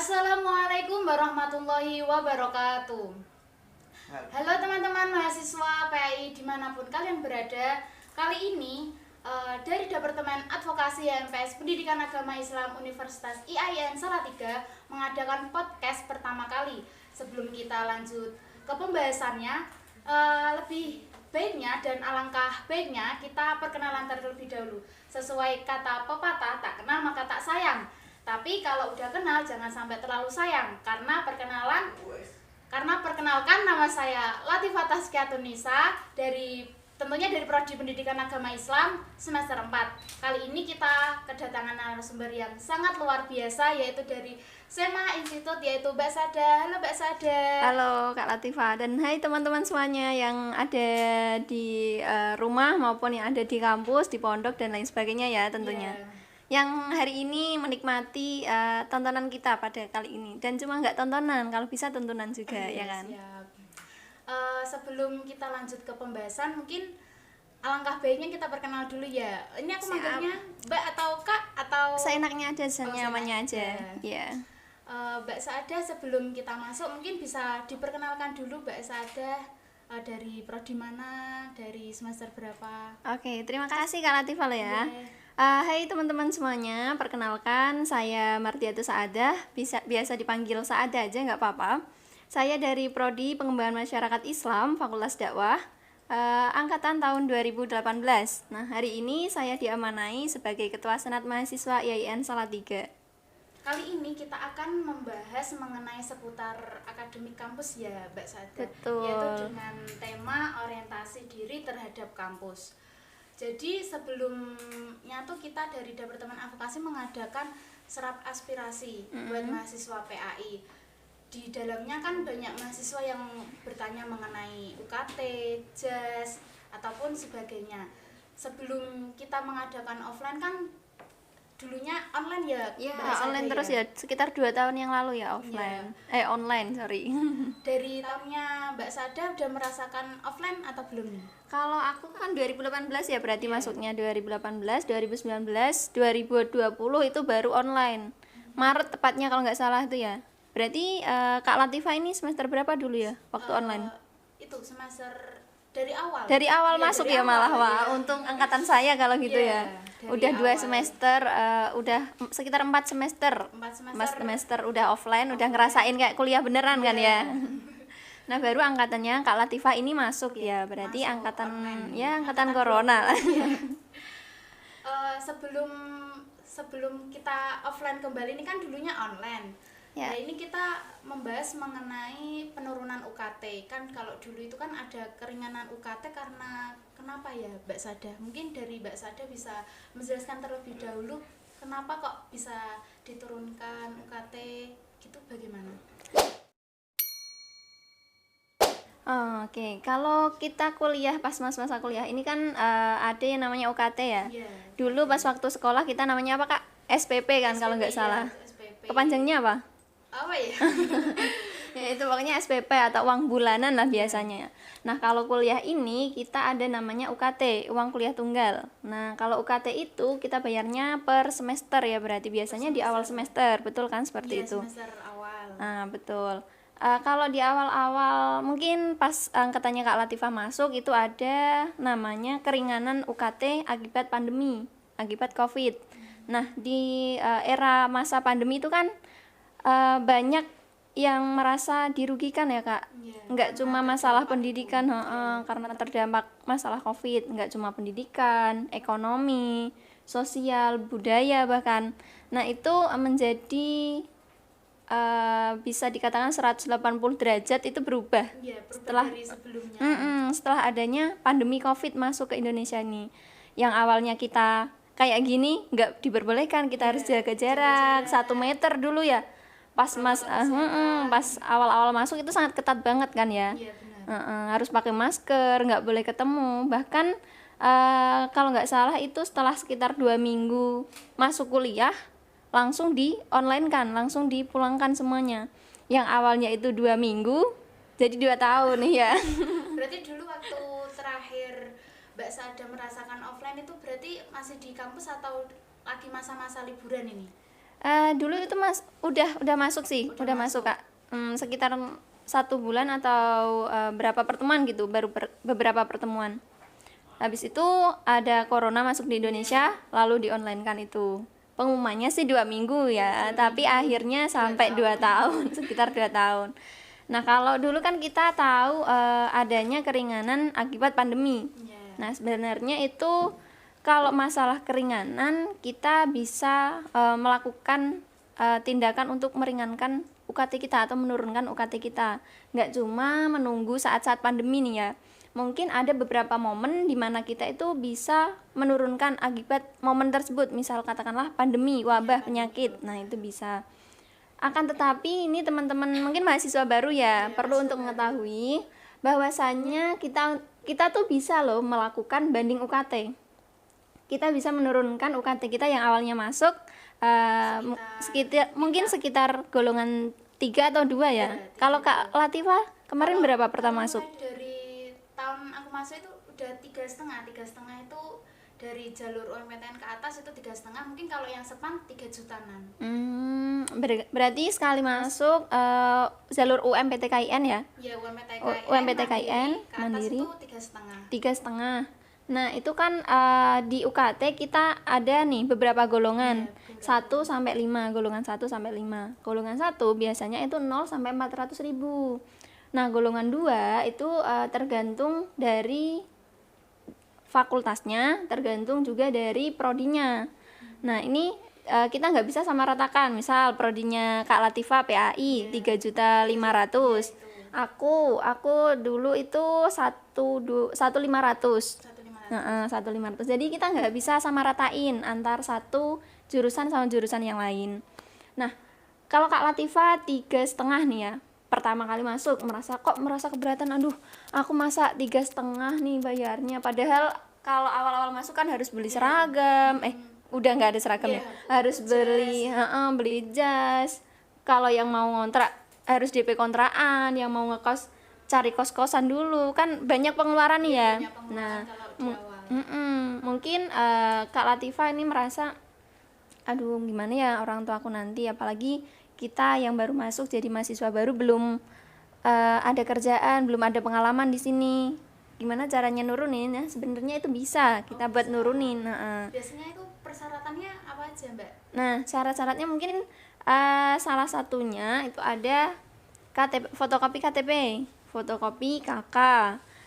Assalamualaikum warahmatullahi wabarakatuh. Halo teman-teman mahasiswa PAI dimanapun kalian berada. Kali ini dari Departemen Advokasi HMPS Pendidikan Agama Islam Universitas IAIN Salatiga mengadakan podcast pertama kali. Sebelum kita lanjut ke pembahasannya, lebih baiknya dan alangkah baiknya kita perkenalan terlebih dahulu. Sesuai kata pepatah, tak kenal maka tak sayang. Tapi kalau udah kenal jangan sampai terlalu sayang, karena perkenalkan nama saya Latifah Tazkiyatun-Nisa tentunya dari Prodi Pendidikan Agama Islam semester 4. Kali ini kita kedatangan narasumber yang sangat luar biasa, yaitu dari SEMA Institut, yaitu Mbak Sada. Halo Mbak Sada. Halo Kak Latifah, dan hai teman-teman semuanya yang ada di rumah maupun yang ada di kampus, di pondok dan lain sebagainya ya tentunya. Yang hari ini menikmati tontonan kita pada kali ini, dan cuma nggak tontonan, kalau bisa tontonan juga ya kan. Siap. Sebelum kita lanjut ke pembahasan, mungkin alangkah baiknya kita perkenal dulu ya. Ini aku manggilnya Mbak atau Kak atau seenaknya aja, senyamannya aja. Ya. Mbak Sada, sebelum kita masuk mungkin bisa diperkenalkan dulu Mbak Sada, dari prodi mana, dari semester berapa. Oke, terima kasih Kak Latifah ya. Hai teman-teman semuanya, perkenalkan saya Mardiatus Saadah, biasa dipanggil Saadah aja nggak apa-apa. Saya dari Prodi Pengembangan Masyarakat Islam, Fakultas Dakwah, angkatan tahun 2018. Nah, hari ini saya diamanai sebagai Ketua Senat Mahasiswa IAIN Salatiga. Kali ini kita akan membahas mengenai seputar akademik kampus ya Mbak Sada. Betul. Yaitu dengan tema orientasi diri terhadap kampus. Jadi sebelumnya tuh kita dari Departemen Advokasi mengadakan serap aspirasi buat mahasiswa PAI. Di dalamnya kan banyak mahasiswa yang bertanya mengenai UKT, JAS, ataupun sebagainya. Sebelum kita mengadakan offline kan dulunya online ya, online terus ya, sekitar 2 tahun yang lalu ya offline. Online, sorry. Dari tahunnya Mbak Sada udah merasakan offline atau belum nih? Kalau aku kan 2018 ya, berarti masuknya 2018, 2019, 2020 itu baru online. Maret tepatnya kalau nggak salah itu ya. Berarti Kak Latifah ini semester berapa dulu ya waktu online? Itu semester dari awal. Dari awal masuk ya malah, wah untung angkatan saya kalau gitu ya. Udah 2 semester, udah sekitar 4 semester. 4 semester udah offline, udah ngerasain kayak kuliah beneran kan ya. Nah, baru angkatannya Kak Latifah ini masuk ya, berarti masuk angkatan online. Ya angkatan corona. Sebelum kita offline kembali ini kan dulunya online. Nah, ini kita membahas mengenai penurunan UKT. Kan kalau dulu itu kan ada keringanan UKT karena kenapa ya Mbak Sada? Mungkin dari Mbak Sada bisa menjelaskan terlebih dahulu kenapa kok bisa diturunkan UKT gitu, bagaimana? Oke, kalau kita kuliah pas masa kuliah ini kan ada yang namanya UKT ya. Dulu pas waktu sekolah kita namanya apa Kak? SPP kan, kalau nggak salah. SPP. Kepanjangnya apa? Apa ya? Ya itu pokoknya SPP atau uang bulanan lah biasanya. Nah, kalau kuliah ini kita ada namanya UKT, uang kuliah tunggal. Nah, kalau UKT itu kita bayarnya per semester ya, berarti biasanya di awal semester, betul kan seperti itu? Semester awal. Nah, betul. Kalau di awal-awal mungkin pas angkatannya Kak Latifah masuk itu ada namanya keringanan UKT akibat pandemi, akibat COVID. Nah, di era masa pandemi itu kan banyak yang merasa dirugikan ya Kak. Nggak cuma masalah pendidikan, karena terdampak masalah COVID, nggak cuma pendidikan, ekonomi, sosial, budaya bahkan. Nah, itu menjadi bisa dikatakan 180 derajat itu berubah setelah dari sebelumnya. Setelah adanya pandemi COVID masuk ke Indonesia ini. Yang awalnya kita kayak gini nggak diperbolehkan, kita harus jaga jarak 1 meter dulu ya. Pas pas awal-awal masuk itu sangat ketat banget kan ya. Harus pakai masker, nggak boleh ketemu. Bahkan kalau nggak salah itu setelah sekitar 2 minggu masuk kuliah langsung di online kan, langsung dipulangkan semuanya. Yang awalnya itu 2 minggu jadi 2 tahun nih ya. Berarti dulu waktu terakhir Mbak Sada merasakan offline itu berarti masih di kampus atau lagi masa-masa liburan ini? Dulu itu udah masuk sih, udah masuk Kak. Sekitar 1 bulan atau berapa pertemuan gitu, baru beberapa pertemuan. Habis itu ada corona masuk di Indonesia, lalu di online kan itu. Pengumumannya sih 2 minggu ya, tapi akhirnya sampai 2 tahun, sekitar 2 tahun. Nah kalau dulu kan kita tahu adanya keringanan akibat pandemi. Nah sebenarnya itu kalau masalah keringanan kita bisa melakukan tindakan untuk meringankan UKT kita atau menurunkan UKT kita. Nggak cuma menunggu saat-saat pandemi nih ya. Mungkin ada beberapa momen di mana kita itu bisa menurunkan akibat momen tersebut. Misal katakanlah pandemi, wabah, penyakit. Nah itu bisa. Akan tetapi ini teman-teman mungkin mahasiswa baru ya, perlu untuk mengetahui bahwasannya kita tuh bisa loh melakukan banding UKT. Kita bisa menurunkan UKT kita yang awalnya masuk sekitar golongan 3 atau 2 ya. Kalau Kak Latifah kemarin berapa pertama masuk? Dari tahun aku masuk itu udah 3,5 itu dari jalur UMPTN ke atas itu 3,5, mungkin kalau yang sepan 3 jutaan. Berarti sekali masuk jalur UMPTKIN ya? Ya, UMPTKIN Mandiri itu 3,5. 3,5. Nah itu kan di UKT kita ada nih beberapa golongan, 1 sampai 5, golongan 1 sampai 5. Golongan 1 biasanya itu 0 sampai 400.000. Nah golongan 2 itu tergantung dari fakultasnya, tergantung juga dari prodinya. Nah ini kita nggak bisa sama ratakan. Misal prodinya Kak Latifah PAI 3.500.000. Aku dulu itu 1.500. 1.500. Jadi kita nggak bisa sama ratain antar satu jurusan sama jurusan yang lain. Nah kalau Kak Latifah 3,5 nih ya, pertama kali masuk merasa keberatan, aduh aku masa 3,5 nih bayarnya, padahal kalau awal-awal masuk kan harus beli seragam, udah nggak ada seragam ya, harus beli jas. Kalau yang mau ngontrak harus DP kontrakan, yang mau ngekos cari kos-kosan dulu, kan banyak pengeluaran nih ya. Nah mungkin Kak Latifah ini merasa aduh gimana ya orang tua aku nanti, apalagi kita yang baru masuk jadi mahasiswa baru, belum ada kerjaan, belum ada pengalaman di sini, gimana caranya nurunin ya. Sebenarnya itu bisa kita buat nurunin. Biasanya itu persyaratannya apa aja Mbak? Nah syarat-syaratnya mungkin salah satunya itu ada fotokopi KTP, fotokopi KK,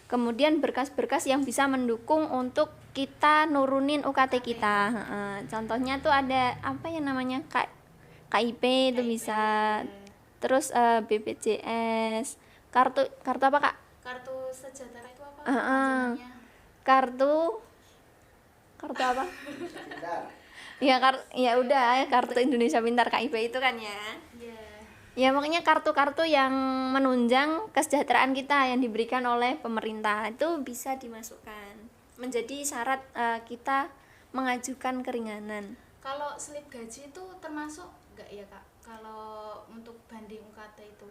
kemudian berkas-berkas yang bisa mendukung untuk kita nurunin UKT kita. Contohnya tuh ada apa ya namanya, KIP itu bisa, terus BPJS, kartu apa Kak? Kartu sejahtera itu apa? Kartu apa? Ya udah kartu Indonesia Pintar, KIP itu kan ya. Ya makanya kartu-kartu yang menunjang kesejahteraan kita yang diberikan oleh pemerintah itu bisa dimasukkan menjadi syarat kita mengajukan keringanan. Kalau slip gaji itu termasuk enggak ya Kak? Kalau untuk banding UKT itu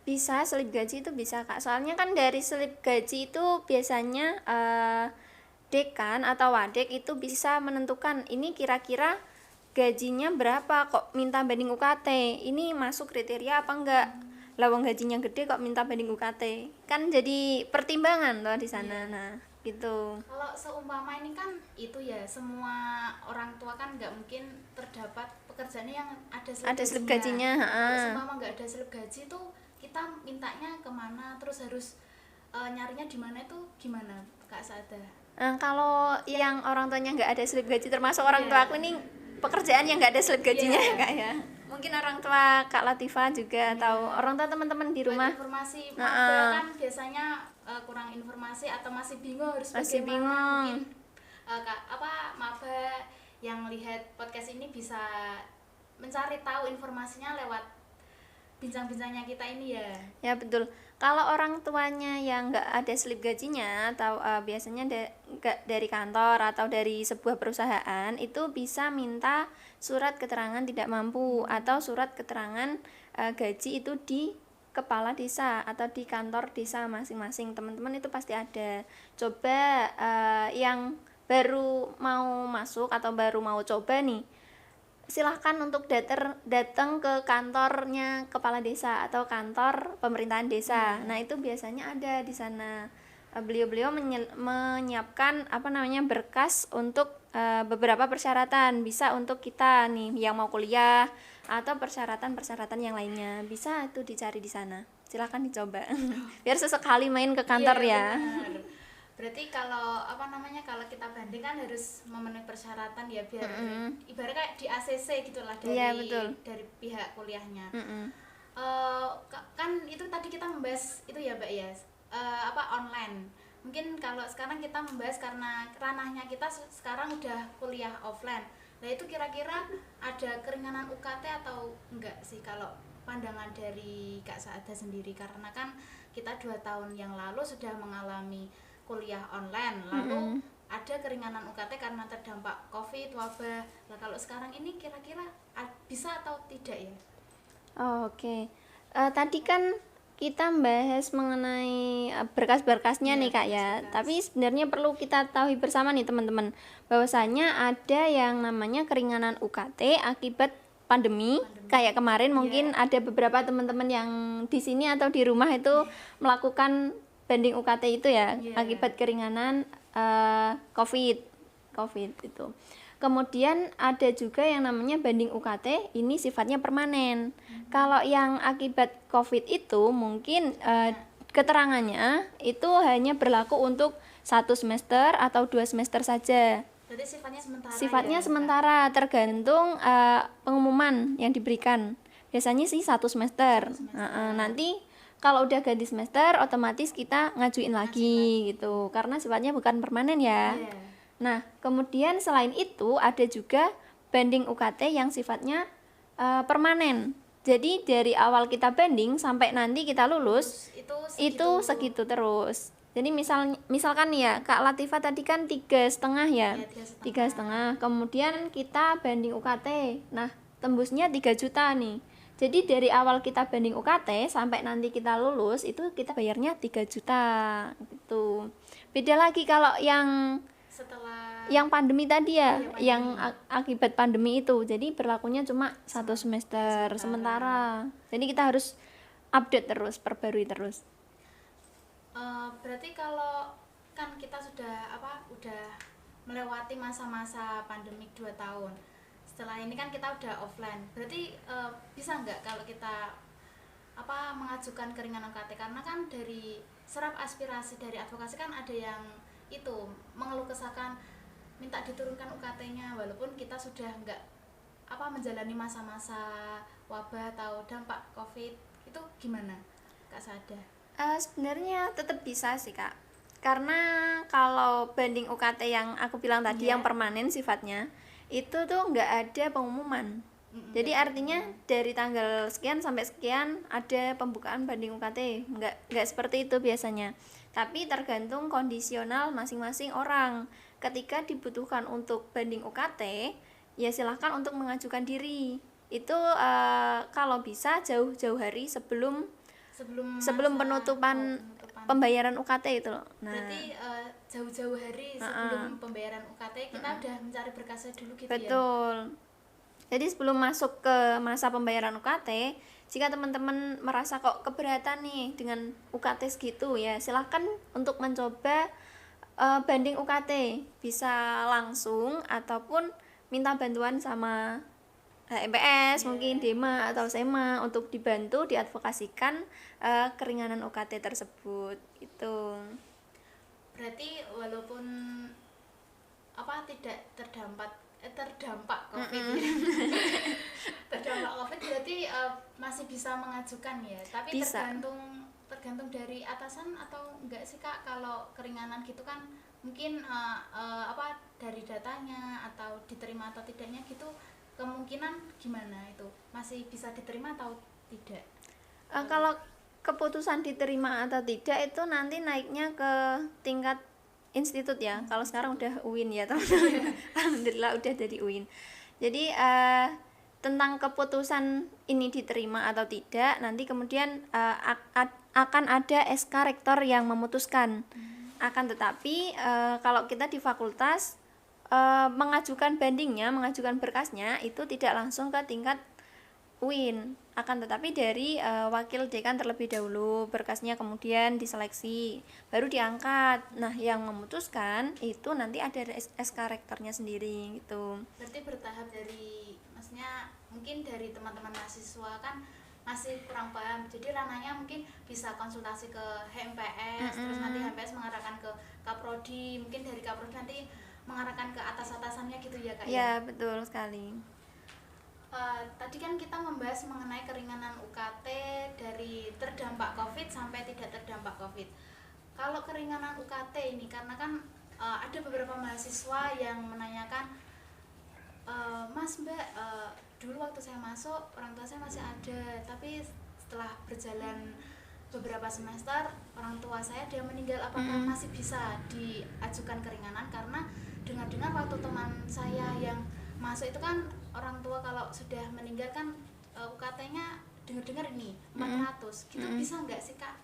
bisa, slip gaji itu bisa Kak, soalnya kan dari slip gaji itu biasanya dekan atau wadek itu bisa menentukan ini kira-kira gajinya berapa kok minta banding UKT, ini masuk kriteria apa enggak. Lawang gajinya gede kok minta banding UKT, kan jadi pertimbangan loh di sana. Nah gitu. Kalau seumpama ini kan itu ya, semua orang tua kan nggak mungkin terdapat pekerjaannya yang ada slip gajinya. Kalau seumpama nggak ada slip gaji tuh kita mintanya kemana, terus harus nyarinya di mana, itu gimana Kak Sada? Kalau yang orang tuanya nggak ada slip gaji, termasuk orang tua aku ini pekerjaan yang nggak ada slip gajinya ya Kak ya. Mungkin orang tua Kak Latifah juga tahu, orang tua teman-teman di rumah. Informasi kan biasanya kurang informasi atau masih bingung harus bagaimana. Mungkin maba yang lihat podcast ini bisa mencari tahu informasinya lewat bincang-bincangnya kita ini ya. Ya betul. Kalau orang tuanya yang nggak ada slip gajinya atau biasanya dari kantor atau dari sebuah perusahaan, itu bisa minta surat keterangan tidak mampu atau surat keterangan gaji itu di kepala desa atau di kantor desa masing-masing. Teman-teman itu pasti ada. Coba yang baru mau masuk atau baru mau coba nih, silahkan untuk datang ke kantornya kepala desa atau kantor pemerintahan desa. Nah itu biasanya ada di sana. Beliau-beliau menyiapkan berkas untuk beberapa persyaratan, bisa untuk kita nih yang mau kuliah atau persyaratan-persyaratan yang lainnya, bisa itu dicari di sana. Silahkan dicoba. Biar sesekali main ke kantor ya. Benar. Berarti kalau kalau kita banding kan harus memenuhi persyaratan ya, biar ibarat kayak di ACC gitulah dari pihak kuliahnya. Kan itu tadi kita membahas itu ya Mbak ya, online. Mungkin kalau sekarang kita membahas karena ranahnya kita sekarang udah kuliah offline. Nah itu kira-kira ada keringanan UKT atau enggak sih kalau pandangan dari Kak Saada sendiri, karena kan kita 2 tahun yang lalu sudah mengalami kuliah online, lalu ada keringanan UKT karena terdampak COVID, wabah. Nah kalau sekarang ini kira-kira bisa atau tidak ya? Oke. Tadi kan kita bahas mengenai berkas-berkasnya nih Kak ya. Tapi sebenarnya perlu kita tahu bersama nih teman-teman, bahwasanya ada yang namanya keringanan UKT akibat pandemi. Kayak kemarin mungkin ada beberapa teman-teman yang di sini atau di rumah itu melakukan banding UKT itu ya, akibat keringanan COVID itu. Kemudian ada juga yang namanya banding UKT, ini sifatnya permanen. Kalau yang akibat COVID itu mungkin keterangannya itu hanya berlaku untuk 1 semester atau 2 semester saja. Berarti sifatnya sementara, tergantung pengumuman yang diberikan. Biasanya sih 1 semester. Nanti kalau udah ganti semester otomatis kita ngajuin lagi gitu, karena sifatnya bukan permanen ya. Nah, kemudian selain itu ada juga banding UKT yang sifatnya permanen. Jadi dari awal kita banding sampai nanti kita lulus itu segitu terus. Jadi misalkan ya Kak Latifah tadi kan 3,5 ya, 3,5. Kemudian kita banding UKT, nah tembusnya 3 juta nih. Jadi dari awal kita banding UKT sampai nanti kita lulus itu kita bayarnya 3 juta gitu. Beda lagi kalau yang pandemi tadi ya, yang akibat pandemi itu. Jadi berlakunya cuma 1 semester sementara. Jadi kita harus update terus, perbarui terus. Berarti kalau kan kita udah melewati masa-masa pandemik 2 tahun. Setelah ini kan kita udah offline. Berarti bisa nggak kalau kita mengajukan keringanan UKT, karena kan dari serap aspirasi dari advokasi kan ada yang itu mengeluh kesahkan minta diturunkan UKT-nya walaupun kita sudah nggak menjalani masa-masa wabah atau dampak COVID. Itu gimana Kak Sada? Sebenarnya tetap bisa sih Kak, karena kalau banding UKT yang aku bilang tadi yang permanen sifatnya itu tuh nggak ada pengumuman. Jadi artinya dari tanggal sekian sampai sekian ada pembukaan banding UKT, nggak seperti itu biasanya. Tapi tergantung kondisional masing-masing orang. Ketika dibutuhkan untuk banding UKT, ya silahkan untuk mengajukan diri. Itu kalau bisa jauh-jauh hari sebelum penutupan pembayaran UKT itu. Nah, berarti jauh-jauh hari sebelum pembayaran UKT kita udah mencari berkasnya dulu gitu. Betul. Jadi sebelum masuk ke masa pembayaran UKT, jika teman-teman merasa kok keberatan nih dengan UKT segitu ya, silahkan untuk mencoba banding UKT. Bisa langsung ataupun minta bantuan sama MPS, mungkin DEMA atau SEMA untuk dibantu diadvokasikan keringanan UKT tersebut. Itu. Berarti walaupun tidak terdampak COVID terdampak COVID berarti masih bisa mengajukan ya, tapi bisa. tergantung dari atasan atau enggak sih Kak? Kalau keringanan gitu kan mungkin dari datanya atau diterima atau tidaknya gitu, kemungkinan gimana itu masih bisa diterima atau tidak? Kalau keputusan diterima atau tidak itu nanti naiknya ke tingkat institut ya. Kalau sekarang udah UIN ya teman-teman. Alhamdulillah udah jadi UIN. Jadi tentang keputusan ini diterima atau tidak, nanti kemudian akan ada SK rektor yang memutuskan. Akan tetapi kalau kita di fakultas mengajukan mengajukan berkasnya itu tidak langsung ke tingkat UIN, akan tetapi dari wakil dekan terlebih dahulu, berkasnya kemudian diseleksi, baru diangkat. Nah, yang memutuskan itu nanti ada SK rektornya sendiri gitu. Berarti bertahap dari, maksudnya mungkin dari teman-teman mahasiswa kan masih kurang paham, jadi ranahnya mungkin bisa konsultasi ke HMPS, terus nanti HMPS mengarahkan ke Kaprodi, mungkin dari Kaprodi nanti mengarahkan ke atas-atasannya gitu ya Kak? Ya, betul sekali. Tadi kan kita membahas mengenai keringanan UKT dari terdampak COVID sampai tidak terdampak COVID. Kalau keringanan UKT ini, karena kan ada beberapa mahasiswa yang menanyakan, Mas Mbak, dulu waktu saya masuk orang tua saya masih ada, tapi setelah berjalan beberapa semester orang tua saya dia meninggal, apakah masih bisa diajukan keringanan? Karena dengar-dengar waktu teman saya yang masuk itu kan orang tua kalau sudah meninggal kan UKT-nya dengar-dengar ini 400 gitu. Bisa nggak sih Kak?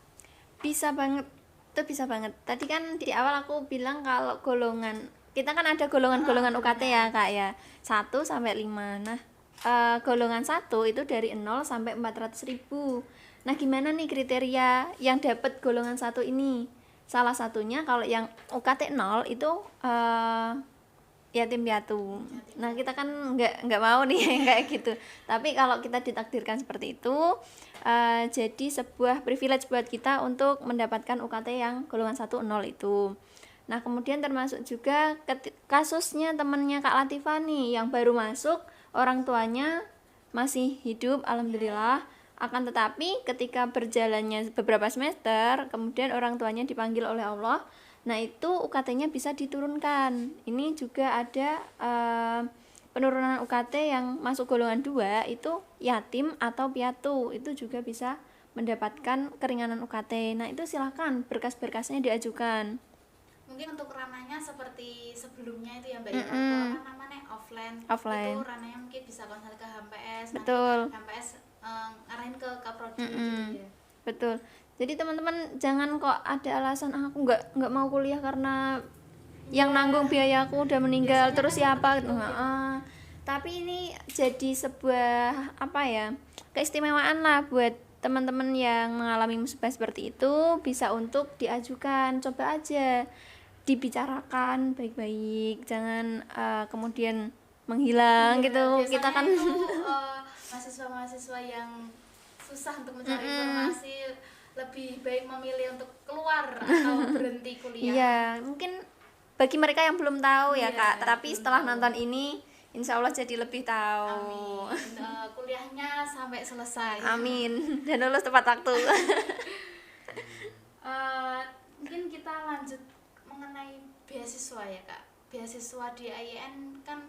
Bisa banget, itu bisa banget. Tadi kan di awal aku bilang kalau golongan kita kan ada golongan-golongan UKT ya Kak ya, 1 sampai 5. Nah, golongan 1 itu dari 0 sampai 400.000. Nah, gimana nih kriteria yang dapat golongan 1 ini? Salah satunya kalau yang UKT 0 itu yatim piatu. Nah, kita kan nggak mau nih yang kayak gitu. Tapi kalau kita ditakdirkan seperti itu, jadi sebuah privilege buat kita untuk mendapatkan UKT yang golongan 1 0 itu. Nah, kemudian termasuk juga kasusnya temennya Kak Latifah nih yang baru masuk, orang tuanya masih hidup alhamdulillah, akan tetapi ketika berjalannya beberapa semester kemudian orang tuanya dipanggil oleh Allah, nah itu UKT-nya bisa diturunkan. Ini juga ada penurunan UKT yang masuk golongan 2 itu yatim atau piatu, itu juga bisa mendapatkan keringanan UKT. Nah, itu silahkan berkas-berkasnya diajukan. Mungkin untuk ranahnya seperti sebelumnya itu ya Mbak, apa namanya, offline. Itu ranahnya mungkin bisa konsul ke HMPS. Betul. Nanti HMPS ngarahin ke Kaprodi gitu ya. Betul. Jadi teman-teman jangan kok ada alasan aku nggak mau kuliah karena yang nanggung biaya aku udah meninggal, terus siapa gitu. Tapi ini jadi sebuah keistimewaan lah buat teman-teman yang mengalami musibah seperti itu, bisa untuk diajukan. Coba aja dibicarakan baik-baik, jangan kemudian menghilang gitu. Kita kan mahasiswa-mahasiswa yang susah untuk mencari informasi lebih baik memilih untuk keluar atau berhenti kuliah. Iya, mungkin bagi mereka yang belum tahu ya Kak, tapi setelah nonton ini insya Allah jadi lebih tahu. Amin. Kuliahnya sampai selesai. Amin. Dan lulus tepat waktu. Mungkin kita lanjut mengenai beasiswa ya Kak. Beasiswa di IAIN kan